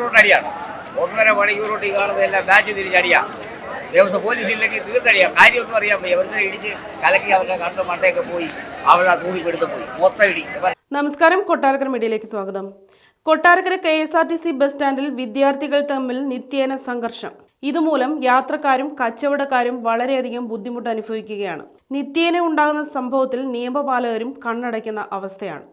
മണിക്കൂറോട്ട് അടിയാണ്. 1.5 മണിക്കൂറോട്ട് ഈ കാണുന്നതെല്ലാം ബാച്ച് തിരിച്ചടിയാണ്. ദേവസ്വം പോലീസിലേക്ക് തീർത്തടിയാണ്. കാര്യമൊന്നും അറിയാൻ പോയി അവരുടെ ഇടിച്ച് കലക്കി അവരുടെ കണ്ട് മണ്ടയൊക്കെ പോയി അവരുടെ തൂങ്ങിപ്പെടുത്ത് പോയി മൊത്തം ഇടി. നമസ്കാരം, കൊട്ടാരക്കര മീഡിയയിലേക്ക് സ്വാഗതം. കൊട്ടാരക്കര KSRTC ബസ് സ്റ്റാൻഡിൽ വിദ്യാർത്ഥികൾ തമ്മിൽ നിത്യേന സംഘർഷം. ഇതുമൂലം യാത്രക്കാരും കച്ചവടക്കാരും വളരെയധികം ബുദ്ധിമുട്ട് അനുഭവിക്കുകയാണ്. നിത്യേന ഉണ്ടാകുന്ന സംഭവത്തിൽ നിയമപാലകരും കണ്ണടയ്ക്കുന്ന അവസ്ഥയാണ്.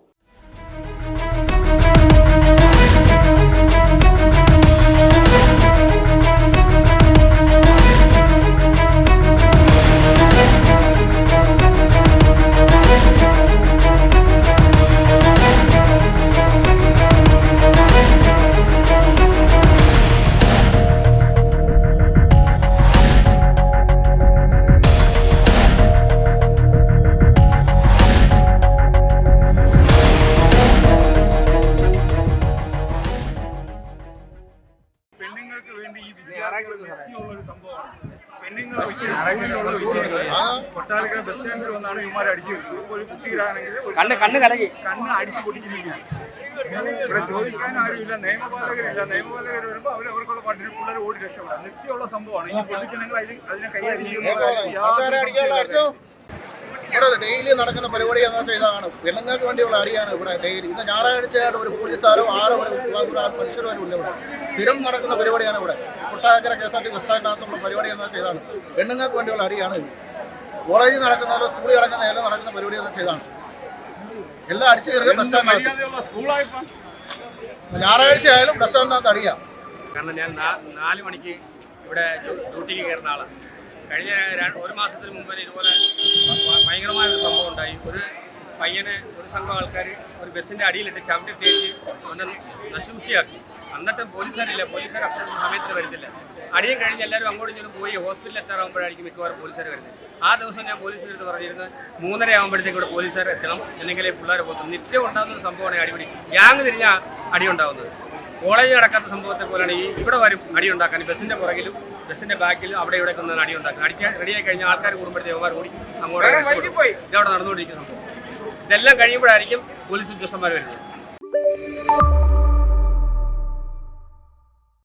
പെണ്ണുങ്ങൾക്ക് വേണ്ടി ഈ വിദ്യാർത്ഥികൾ വ്യക്തിയുള്ളൊരു സംഭവമാണ്. പെണ്ണുങ്ങളെ കൊട്ടാരക്കര ബസ് സ്റ്റാൻഡിൽ വന്നാണ് ഇവന്മാരെ അടിച്ചു തീർത്തത്. ഒരു കുട്ടിയിടാണെങ്കിൽ കണ്ണ് അടിച്ചു പൊട്ടിച്ചിരിക്കുകയാണ്. ഇവിടെ ചോദിക്കാൻ ആരുമില്ല, നിയമപാലകരില്ല. നിയമപാലകർ വരുമ്പോൾ അവർക്കുള്ള പാട്ടിൽ പിള്ളേർ ഓടി രക്ഷപ്പെടാം. നിത്യമുള്ള സംഭവമാണ്. ഈ പൊതുജനങ്ങൾ അതിനെ കൈകാര്യം ഇവിടെ ഡെയിലി നടക്കുന്ന പരിപാടി എന്ന് വെച്ചാൽ ഇതാണ്. പെണ്ണുങ്ങൾക്ക് വേണ്ടിയുള്ള അടിയാണ് ഇവിടെ ഡെയിലി. ഇന്ന് ഞായറാഴ്ചയായിട്ട് ഒരു പോലീസുകാരോ ആരോ മനുഷ്യരോ ഇല്ല. ഇവിടെ സ്ഥിരം നടക്കുന്ന പരിപാടിയാണ്. ഇവിടെ കൊട്ടാരക്കര KSRTC ബസ് സ്റ്റാൻഡിനകത്തുള്ള പരിപാടി എന്ന് വെച്ചാൽ ഇതാണ്. പെണ്ണുങ്ങൾക്ക് വേണ്ടിയുള്ള അടിയാണ്. കോളേജിൽ നടക്കുന്നവരോ സ്കൂളിൽ നടക്കുന്ന എല്ലാം നടക്കുന്ന പരിപാടി എന്ന് വെച്ചാൽ ഇതാണ്. എല്ലാം അടിച്ചു കയറുക ബസ് സ്റ്റാൻഡിനകത്ത്. ഞായറാഴ്ച ആയാലും ബസ് സ്റ്റാൻഡിനകത്ത് അടിയാം. കാരണം ഞാൻ 4 മണിക്ക് ഇവിടെ ഡ്യൂട്ടിക്ക് കയറുന്ന ആളാണ്. കഴിഞ്ഞ 1 മാസത്തിന് മുമ്പ് ഇതുപോലെ ഭയങ്കരമായ ഒരു സംഭവം ഉണ്ടായി. ഒരു പയ്യനെ ഒരു സംഘം ആൾക്കാർ ഒരു ബസ്സിൻ്റെ അടിയിലിട്ട് ചവിട്ടി തേച്ച് ഒന്ന് നശുഷിയാക്കി. എന്നിട്ടും പോലീസുകാരില്ല. പോലീസുകാർ അപ്പോഴൊന്നും സമയത്തിന് വരുന്നില്ല. അടിയും കഴിഞ്ഞ് എല്ലാവരും അങ്ങോട്ടും ഇങ്ങോട്ടും പോയി ഹോസ്പിറ്റലിൽ എത്താറാകുമ്പോഴായിരിക്കും മിക്കവാറും പോലീസുകാർ വരുന്നത്. ആ ദിവസം ഞാൻ പോലീസിൻ്റെ അടുത്ത് പറഞ്ഞിരുന്നത് 3:30 ആകുമ്പോഴത്തേക്ക് ഇവിടെ പോലീസുകാർ എത്തണം, അല്ലെങ്കിൽ പിള്ളേർ പോകും. നിത്യം ഉണ്ടാകുന്ന ഒരു സംഭവമാണ് അടിപിടി. ഗ്യാങ് തിരിഞ്ഞാൽ അടി ഉണ്ടാകുന്നത്. കോളേജ് നടക്കാത്ത സംഭവത്തെ പോലെയാണ് ഇവിടെ വരും അടി ഉണ്ടാക്കാൻ. ബസ്സിൻ്റെ പുറകിലും ബസ്സിൻ്റെ ബാക്കിലും അവിടെ ഇവിടെ ഒന്നും അടി ഉണ്ടാക്കാൻ. അടിക്കാൻ റെഡിയായി കഴിഞ്ഞാൽ ആൾക്കാർ കൂടുമ്പോഴത്തേക്ക് അവന്മാർ കൂടി അങ്ങോട്ട് ഇതവിടെ നടന്നുകൊണ്ടിരിക്കുന്ന സംഭവം. ഇതെല്ലാം കഴിയുമ്പോഴായിരിക്കും പോലീസ് ഉദ്യോഗസ്ഥന്മാർ വരുന്നത്.